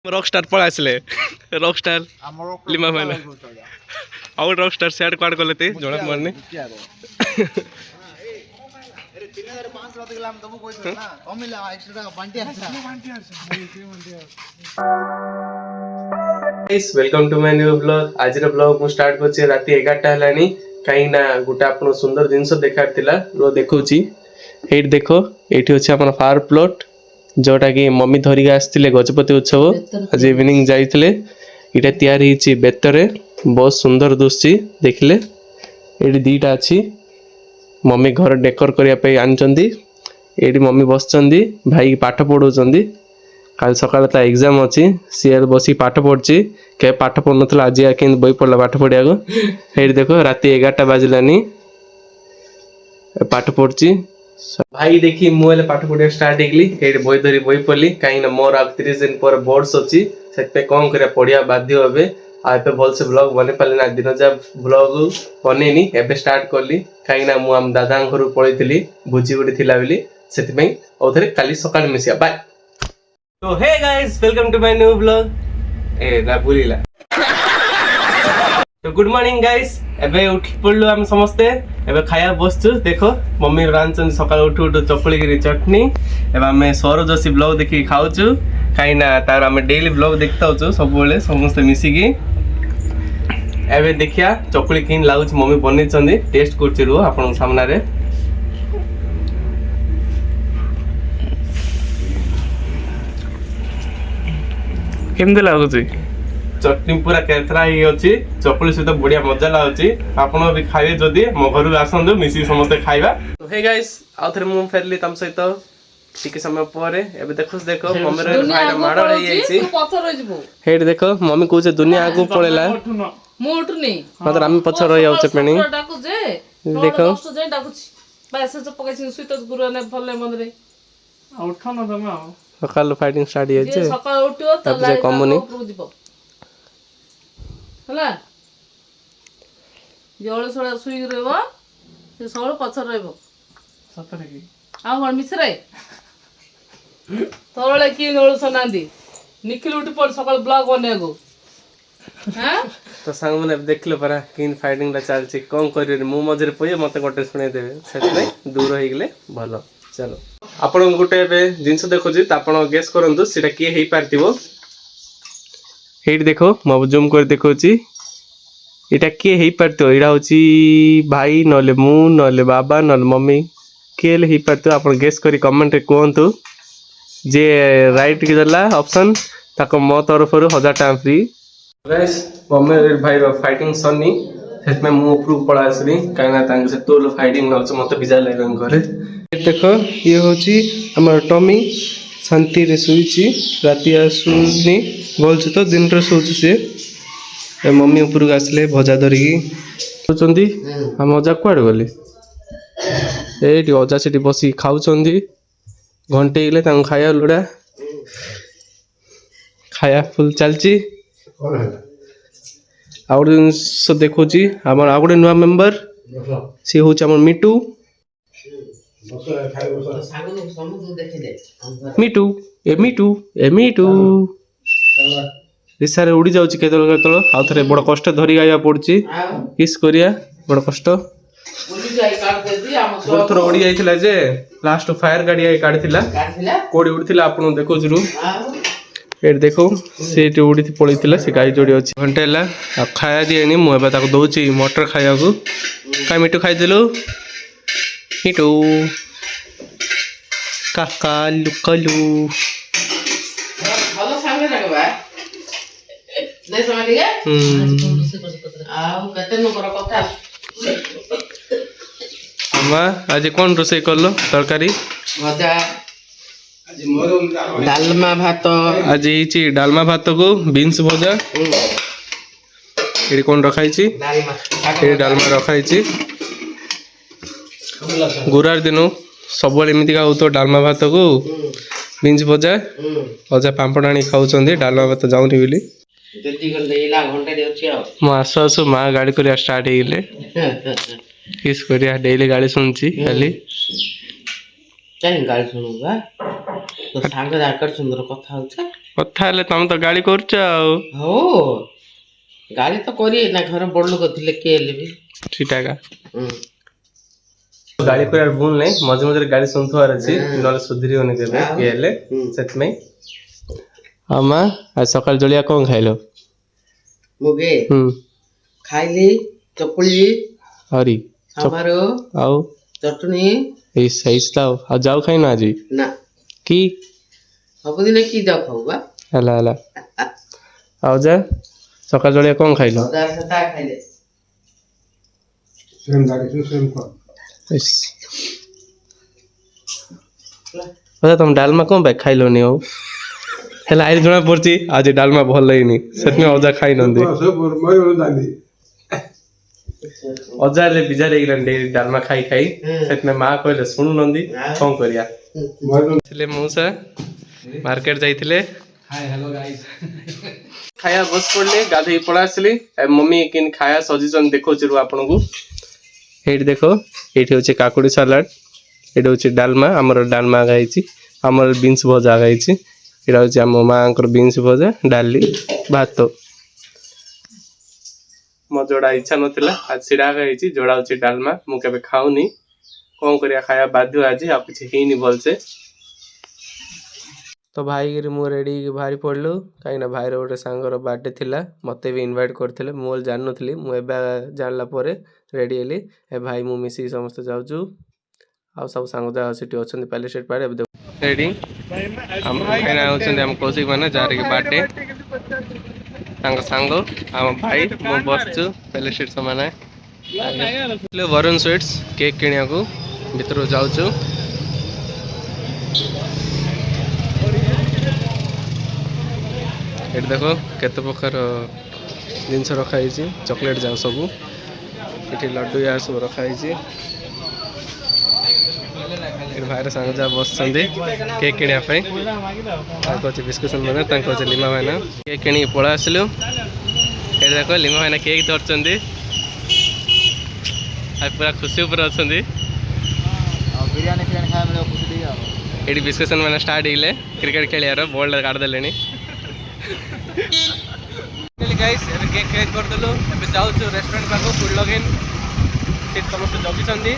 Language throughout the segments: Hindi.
रॉक स्टार पळा आसले रॉक स्टार लिमा भाई आउट रॉक स्टार सेट क्वाड करले ते जोड़ा मारने guys welcome to my new blog आज रे ब्लॉग मु स्टार्ट करछे राती 11 टा हलानी काई ना गुटा आपन सुंदर जिंस देखातिला रो देखौची हेट देखो एठी अछि आपन फार प्लॉट जोटा कि मम्मी धरिक आसते गजपति उत्सव आज इवनिंग जाइए इटा तैयार होती बेतरे बहुत सुंदर दुसी देखले ये दीटा अच्छी मम्मी घर डेकोर करने आनी मम्मी बस भाई पाठ पढ़ाऊँ कल सका एग्जाम अच्छी सी बस पाठ पढ़ी के पाठ पढ़ ना आज के बही पढ़ला पाठ पढ़ा ये देखो राति 11टा बाजिलानी पाठ पढ़ी भाई देखी मुझे पाठ पढ़ा स्टार्ट होगी बही धरी बही पढ़ली कहीं मोर आ 30 दिन पर बोर्ड्स अच्छी से कौन कर पढ़िया बाध्य हे आए भलसे ब्लॉग बन पारे दिन जा ब्लॉग बनईनी एवं स्टार्ट कली कहीं मुझे दादा घर पलि भोजी गोटे थी बोली से काली सका मिसिया बाय तो hey guys welcome to my new blog ए ना भूलिला तो गुड मॉर्निंग गाइस एबे उठी पड़लु हम समस्ते एबे खाया बसचु देखो मम्मी रांचन सकाळ उठु उठु चकुली गिरी चटनी एबे हमें सौरजोशी ब्लॉग देखि खाउचु काई ना तार हमें डेली ब्लॉग देखता होचु सब बेले समस्त मिसी की एबे देखिया चकुली किन लागुच मम्मी बनै चंदी टेस्ट करछि रो आपन सामना रे केमदे लागुची चटनी पूरा केथरा ही अछि चकुली सहित बढ़िया मजा लागुची आपण भी खाइबे जदी मो घर आसंदो मिसी समस्त खाइबा तो हे गाइस आउथरे मु फेरली तम सहित टिके समय परे एबे देखो मम्मी रे भाई माडो रे आइछि पथर रह जबो हेड देखो मम्मी कहू दुनिया आगु पळेला मु उठुनी मात्र हम पथर रह जाउछ पेनी डाकु जे देखो दोस्त जे डाकुछि बस से पकाइछि सुइत गुरु ने भले मंदरे उठो न तमे सकाल फाइटिंग स्टार्ट हे जे सकाल उठियो त लाइट ऊपर जिवो हला जोळ सोळा सुई रहबो से सोळ पथर रहबो सतरे की आ मन मिसरे तोरले की नोळ सनांदी निखिल उठी पड़ सकाल ब्लॉग बनेगो हां तो संग मने देखले परा किन फाइटिंग ला चलछि कोन करियो मु मजरे पय मते गोटे सुने देबे सेतले दूर होई गेले भलो चलो आपण गोटे बे जिंस देखोजी त आपण गेस करंतु सेटा के हेई पारतिबो हेड देखो मु जूम कर देखोची एटा के हेई पारतो एडा होची भाई नले मु नले बाबा नले मम्मी केले हेई पारतो आपण गेस करी कमेंट रे कहंतु जे राइट के दला ऑप्शन ताको मो तरफ रु 1000 टाइम फ्री गाइस मम्मी भाई रो फाइटिंग सनी सेत में मु ऊपर पळा आसली काना तांग से तोल फाइटिंग नछ मते बिजा लागन करे देखो ये होची हमर टॉमी शांति रे सुईची राति आसुनी बोलछ तो दिन रे सोच से मम्मी ऊपर आसले भजा धरिकी सोचंदी हम अजा क्वाड गले एटी अजा सेटी बसी खाउचंदी घंटे गले तांग खाया लुडा खाया फुल चलची आउट जिनस देखोची हमर आगुडे नुवा मेंबर से होची हमर मिटू मिटू ए मिटू रिसारे उड़ी जाउची केतल केतल आ थरे बड़ कष्ट धरि आया पड़ची किस करिया बड़ कष्ट उड़ी जाई काट देती हम थोर उड़ी जाइथिला जे लास्ट फायर गाड़ी आई काढिथिला कोडी उड़थिला आपन देखो जरू ए देखो से उड़ी पळैथिला से गाई जोडी अछि घंटेला आ खाया दिएनी मु एबा ताको दउची मटर खाया को का मिटू खाइ देलो मिटू काका लुकलू भलो सामने लगबा नै समाली गे आ कते न कर कथा अम्मा आज कोन रोसे करलो तरकारी मजा आज मोर डालमा भात आज हिची डालमा भात को बीन्स भजा एडी कोन रखाइची डालमा डालमा रखाइची गुरार दिनो सब एमती का तो डालमा भात को बीन्स भजा अजा पांपड़ आनी खाऊँ डालमा भात जाऊनी बोली मो आसु आसु माँ गाड़ी कर स्टार्ट हो गले किस करिया डेली गाड़ी सुनची खाली गाड़ी सुनुगा तो सांग सुंदर कथा होछ କଥା ହେଲେ ତମେ ତ ଗାଳି କରୁଛ ଆଉ हो गाड़ी तो करी ना घर बड़ लोग थे किए हेले भी ସେଟା ଏକା ଗାଳି କରିବାର ଭୁଲ ନାହିଁ ମଝିରେ ମଝିରେ ଗାଳି ଶୁଣୁଥିବାର ଅଛି ନହେଲେ ସୁଧୁରିବନି କେବେ କିଏ ହେଲେ ସେଥିପାଇଁ ଆଉ ମା ଆଜି ସକାଳ ଜଳିଆ କଣ ଖାଇଲ मुगे खाइली चकुली ଆହୁରି सांबार ଆଉ चटनी ଏଇ ସାଇଜଟା ଆଉ ଯାଉ ଖାଇନ ଆଜି ना କି सबदिन कि जाओ खाऊ बा ହେଲା ହେଲା ଆଉ ଯା ସକାଳ ଜଳିଆ କଣ ଖାଇଲ खाइले ଇସ୍। ତମ ଡାଲମା କଣ ପାଇଁ ଖାଇଲନି ଆଉ ହେଲେ ଆଜି ଜଣା ପଡୁଛି ଆଜି ଡାଲମା ଭଲ ହେଇନି ସେଥିପାଇଁ ଅଜା ଖାଇନାହାନ୍ତି ଅଜା ହେଲେ ବିଜାର ହେଇଗଲାଣି ଡେଲି ଡାଲମା ଖାଇ ଖାଇ ସେଥିପାଇଁ ମା କହିଲେ ଶୁଣୁନାହାନ୍ତି କଣ କରିବା ଥିଲେ ମଉସା ମାର୍କେଟ ଯାଇଥିଲେ ଖାଇବା ବସି ପଡିଲି ଗାଧେଇ ପଳେଇ ଆସିଲି ମମ୍ମି କେମିତି ଖାଇବା ସଜିଛନ୍ତି ଦେଖଉଛି ରୁ ଆପଣଙ୍କୁ ଏଇଠି ଦେଖ ଏଇଠି ହଉଛି କାକୁଡି ସାଲାଡ ଏଇଟା ହଉଛି ଡାଲମା ଆମର ଡାଲମା ହେଇଛି ଆମର ବିନ୍ସ ଭଜା ହେଇଛି ଏଇଟା ହଉଛି ଆମ ମାଆଙ୍କର ବିନ୍ସ ଭଜା ଡାଲି ଭାତ ମୋ ଯୋଉଟା ଇଚ୍ଛା ନଥିଲା ଆଜି ସିଡା ହେଇଛି ଯୋଉଟା ହଉଛି ଡାଲମା ମୁଁ କେବେ ଖାଉନି କଣ କରିବା ଖାଇବା ବାଧ୍ୟ ଆଜି ଆଉ କିଛି ହେଇନି ଭଲସେ ତ ଭାଇକିରି ମୁଁ ରେଡି ହେଇକି ବାହାରି ପଡ଼ିଲୁ କାହିଁକିନା ଭାଇର ଗୋଟେ ସାଙ୍ଗର ବାର୍ଥଡେ ଥିଲା ମୋତେ ବି ଇନଭାଇଟ୍ କରିଥିଲେ ମୁଁ ଜାଣିନଥିଲି ମୁଁ ଏବେ ଜାଣିଲା ପରେ ରେଡି ହେଲି ଏ ଭାଇ ମୁଁ ମିଶିକି ସମସ୍ତେ ଯାଉଛୁ ଆଉ ସବୁ ସାଙ୍ଗ ଯାହା ସେଠି ଅଛନ୍ତି ପ୍ୟାଲେଷ୍ଟେଟ୍ ପାର୍ଟି ଏବେ ରେଡି ଆମ ଭାଇନା ହେଉଛନ୍ତି ଆମ କୌଶିକ ମାନେ ଯାହାର କି ବାର୍ଥଡେ ତାଙ୍କ ସାଙ୍ଗ ଆମ ଭାଇ ମୁଁ ବସିଛୁ ପ୍ୟାଲେଷ୍ଟେଟ୍ ସେମାନେ ବରୁଣ ସୁଇଟ୍ସ କେକ୍ କିଣିବାକୁ ଭିତରକୁ ଯାଉଛୁ ଏଠି ଦେଖ କେତେ ପ୍ରକାର ଜିନିଷ ରଖାହେଇଛି ଚକୋଲେଟ୍ ଯାକ ସବୁ ଏଠି ଲଡୁ ୟା ସବୁ ରଖାହେଇଛି ଏଠି ଭାଇର ସାଙ୍ଗ ଯାହା ବସିଛନ୍ତି କେକ୍ କିଣିବା ପାଇଁ ତାଙ୍କ ଅଛି ବିସ୍କୁସନ୍ ମାନେ ତାଙ୍କ ଅଛି ଲିମା ଭାଇନା କେକ୍ କିଣିକି ପଳେଇ ଆସିଲୁ ଏଠି ଦେଖ ଲିମା ଭାଇନା କେକ୍ ଧରିଛନ୍ତି ଆଉ ପୁରା ଖୁସି ଉପରେ ଅଛନ୍ତି ଏଠି ବିସ୍କୁସନ୍ ମାନେ ଷ୍ଟାର୍ଟ ହେଇଗଲେ କ୍ରିକେଟ୍ ଖେଳିବାର ବଲ୍ଟା କାଢ଼ିଦେଲେଣି ଗାଇସ୍ ଏବେ କେକ୍ କେକ୍ କରିଦେଲୁ ଏବେ ଯାଉଛୁ ରେଷ୍ଟୁରାଣ୍ଟ ପାଖକୁ ଫୁଡ୍ ଲଗିନ୍ ସେଠି ସମସ୍ତେ ଜଗିଛନ୍ତି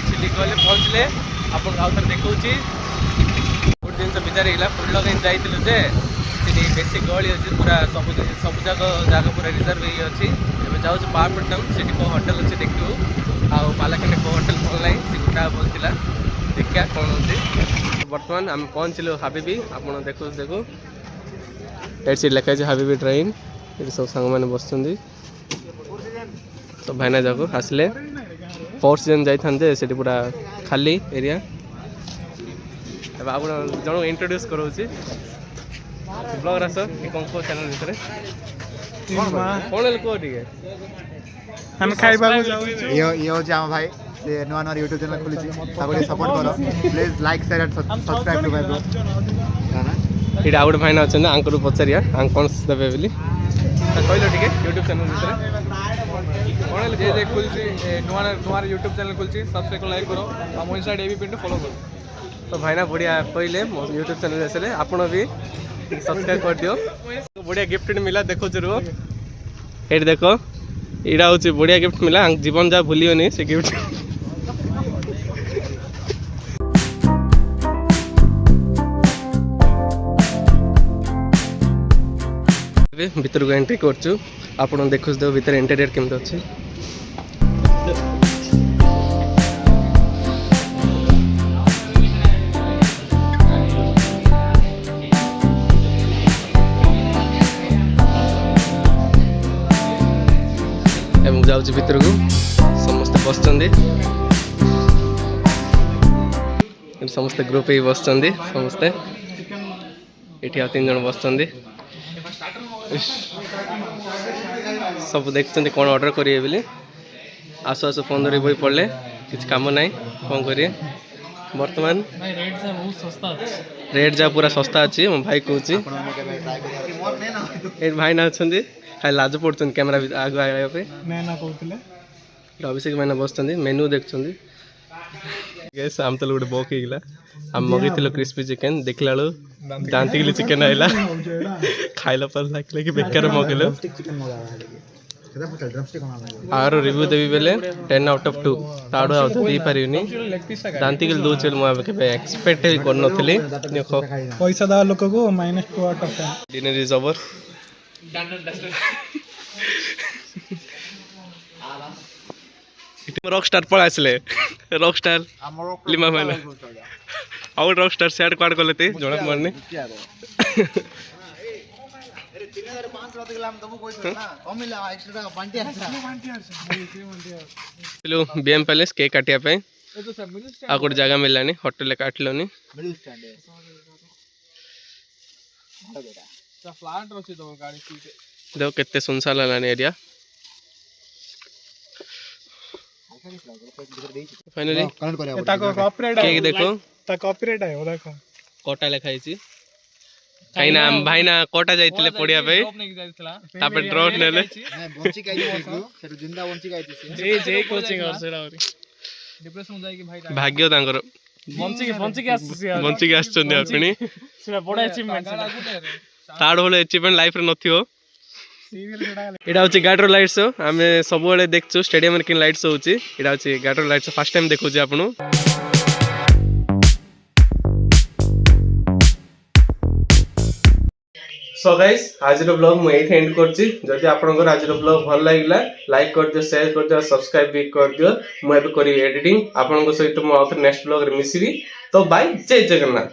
ସେଠି ଗଲେ ପହଞ୍ଚିଲେ ଆପଣଙ୍କୁ ଆଉ ଥରେ ଦେଖାଉଛି ଗୋଟେ ଜିନିଷ ବିଚାର ହେଇଗଲା ଫୁଡ୍ ଲଗିନ୍ ଯାଇଥିଲୁ ଯେ ସେଠି ବେଶୀ ଗହଳି ଅଛି ପୁରା ସବୁ ଜାଗା ପୁରା ରିଜର୍ଭ ହେଇକି ଅଛି ଏବେ ଯାଉଛୁ ପାୱାରପଟମ୍ ସେଠି କେଉଁ ହୋଟେଲ୍ ଅଛି ଦେଖିବୁ ଆଉ ପାଲାଖାନେ କେଉଁ ହୋଟେଲ୍ ଭଲ ନାହିଁ ସେ ଗୋଟା ବସିଥିଲା ଦେଖିବା କ'ଣ ହେଉଛି ବର୍ତ୍ତମାନ ଆମେ ପହଞ୍ଚିଲୁ ହାବିବି ଆପଣ ଦେଖୁ ଏଠି ସେଠି ଲେଖା ହେଇଛି ହାବିବି ଟ୍ରେନ୍ ଏଠି ସବୁ ସାଙ୍ଗମାନେ ବସୁଛନ୍ତି ସବୁ ଭାଇନା ଯାକ ଆସିଲେ ଫୋର୍ ସିଜନ୍ ଯାଇଥାନ୍ତେ ସେଠି ପୁରା ଖାଲି ଏରିଆ ଏବେ ଆପଣ ଜଣକୁ ଇଣ୍ଟ୍ରୋଡ୍ୟୁସ୍ କରାଉଛି ବ୍ଲଗର ଆସ କି କ'ଣ କୁହ ଚ୍ୟାନେଲ୍ ଭିତରେ କ'ଣ ହେଲେ କୁହ ଟିକେ ଆମେ ଖାଇବାକୁ ଯାଉଛୁ ଇଏ ହେଉଛି ଆମ ଭାଇ ସେ ନୂଆ ନୂଆ ୟୁଟ୍ୟୁବ୍ ଚ୍ୟାନେଲ୍ ଖୋଲିଛି ତାକୁ ଟିକେ ସପୋର୍ଟ କର please like share and subscribe to my blog ଏଇଟା ଆଉ ଗୋଟେ ଭାଇନା ଅଛନ୍ତି ଆଙ୍କରୁ ପଚାରିବା ଆଙ୍କ କ'ଣ ଦେବେ ବୋଲି କହିଲ ଟିକେ ୟୁଟ୍ୟୁବ୍ ଚ୍ୟାନେଲ୍ ଭିତରେ କ'ଣ ହେଲେ ଯେ ଖୋଲିଛି ନୂଆ ୟୁଟ୍ୟୁବ୍ ଚ୍ୟାନେଲ୍ ଖୋଲିଛି ସବସ୍କ୍ରାଇବ୍ ଲାଇକ୍ କର ଆଉ ମୋ ଇନଷ୍ଟା ଏବି ପିଣ୍ଟୁ ଫଲୋ କର ତ ଭାଇନା ବଢ଼ିଆ କହିଲେ ମୋ ୟୁଟ୍ୟୁବ୍ ଚ୍ୟାନେଲ୍ ବିଷୟରେ ଆପଣ ବି ସବସ୍କ୍ରାଇବ୍ କରିଦିଅ ବଢ଼ିଆ ଗିଫ୍ଟ ମିଲା ଦେଖୁଛୁ ରୁହ ଏଇଠି ଦେଖ ଏଇଟା ହେଉଛି ବଢ଼ିଆ ଗିଫ୍ଟ ମିଲା ଜୀବନ ଯାହା ଭୁଲିବନି ସେ ଗିଫ୍ଟ ଭିତରକୁ ଏଣ୍ଟ୍ରି କରୁଛୁ ଆପଣ ଦେଖୁଛୁ ଭିତରେ ଇଣ୍ଟେରିୟର କେମିତି ଅଛି ମୁଁ ଯାଉଛି ଭିତରକୁ ସମସ୍ତେ ବସିଛନ୍ତି ସମସ୍ତେ ଗ୍ରୁପ୍ ହେଇ ବସିଛନ୍ତି ସମସ୍ତେ ଏଠି ଆଉ 3 ଜଣ ବସିଛନ୍ତି ସବୁ ଦେଖୁଛନ୍ତି କ'ଣ ଅର୍ଡ଼ର କରିବେ ବୋଲି ଆସୁ ଆସୁ ଫୋନ୍ ଧରି ବହି ପଡ଼ିଲେ କିଛି କାମ ନାହିଁ କ'ଣ କରିବେ ବର୍ତ୍ତମାନ ରେଟ୍ ଯାହା ପୁରା ଶସ୍ତା ଅଛି ମୋ ଭାଇ କହୁଛି ଏଠି ଭାଇନା ଅଛନ୍ତି ଖାଲି ଲାଜ ପଡ଼ୁଛନ୍ତି କ୍ୟାମେରା ଆଗ ଆଇବା ପାଇଁ ଅଭିଷେକ ଭାଇନା ବସୁଛନ୍ତି ମେନୁ ଦେଖୁଛନ୍ତି गैस आम तो गोटे बक ହେଇଗଲା आम मगेइथिलो क्रिस्पी चिकन देखला लो दांतिकली चिकन आइला खाइला पर लागले कि बेकार मगेलो आरो रिव्यू देबी बेले 10 आउट ऑफ 2 ताडो आउ दी परिउनी दांतिकली दो चल मु के एक्सपेक्ट कर नथली देखो पैसा दा लोक को -2 out of 10 dinner is over rock star पळ आसले रॉक स्टार लिमा मैंने आउट रॉक स्टार सेट क्वाड करले ते जोड़ा मारने चलो बीएम पैलेस केक काटिया पे आ गोटे जगह मिललानी होटल काटलोनी देखो केते सुनसान लानी एरिया फाइनली केक देखो ता कॉपीराइट है देखो कोटा लिखाई छी काई ना भाई ना कोटा जाइतिले पडिया पे तापर ड्रॉप नेले बंची काई सेटु जिंदा बंची काई जे जे कोचिंग और सेरा और डिप्रेशन जाई कि भाई भाग्य तांकर बंची के आछछन्ने आपनी सेरा बड़ा अचीवमेंट ताड होले अचीवमेंट लाइफ रे नथियो सीरियल सेटा एटा होची गाटर लाइट्स आमे सब बेले देखछु स्टेडियम रे किन लाइट्स होची एटा होची गाटर लाइट्स फर्स्ट टाइम देखु छी आपनु सो गाइस आज रो ब्लॉग मु एथे एंड करछि जदि आपनकर आज रो ब्लॉग भल लागिला लाइक कर दियो शेयर कर दियो सब्सक्राइब भी कर दियो मु एबे करी एडिटिंग आपनकर सहित मु आउथर नेक्स्ट ब्लॉग रे मिसिबी तो बाय जय जगन्नाथ।